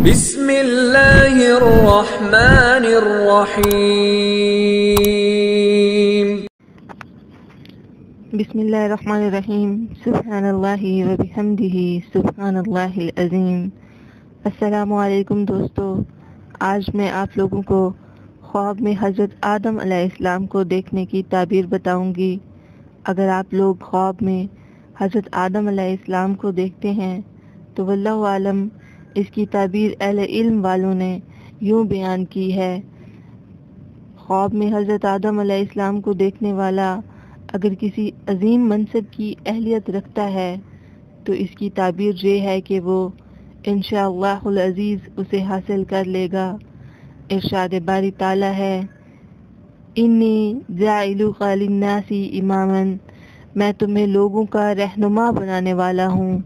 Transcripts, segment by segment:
بسم اللہ الرحمن الرحیم۔ بسم اللہ الرحمن الرحیم۔ سبحان اللہ و بحمدہ سبحان اللہ العظیم۔ السلام علیکم دوستو، آج میں آپ لوگوں کو خواب میں حضرت آدم علیہ السلام کو دیکھنے کی تعبیر بتاؤں گی۔ اگر آپ لوگ خواب میں حضرت آدم علیہ السلام کو دیکھتے ہیں تو واللہ عالم اس کی تعبیر اہل علم والوں نے یوں بیان کی ہے۔ خواب میں حضرت آدم علیہ السلام کو دیکھنے والا اگر کسی عظیم منصب کی اہلیت رکھتا ہے تو اس کی تعبیر یہ ہے کہ وہ انشاءاللہ العزیز اسے حاصل کر لے گا۔ ارشاد باری تعالی ہے، انی جاعلک للناس اماما، میں تمہیں لوگوں کا رہنما بنانے والا ہوں۔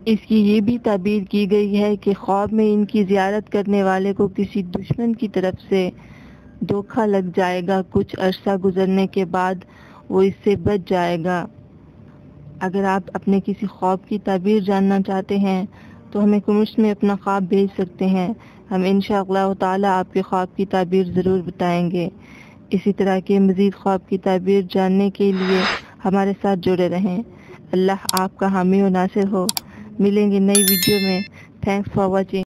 اس کی یہ بھی تعبیر کی گئی ہے کہ خواب میں ان کی زیارت کرنے والے کو کسی دشمن کی طرف سے دھوکہ لگ جائے گا، کچھ عرصہ گزرنے کے بعد وہ اس سے بچ جائے گا۔ اگر آپ اپنے کسی خواب کی تعبیر جاننا چاہتے ہیں تو ہمیں کمنٹس میں اپنا خواب بھیج سکتے ہیں، ہم انشاءاللہ تعالی آپ کے خواب کی تعبیر ضرور بتائیں گے۔ اسی طرح کے مزید خواب کی تعبیر جاننے کے لیے ہمارے ساتھ جڑے رہیں۔ اللہ آپ کا حامی و ناصر ہو۔ ملیں گے نئی ویڈیو میں۔ Thanks for watching.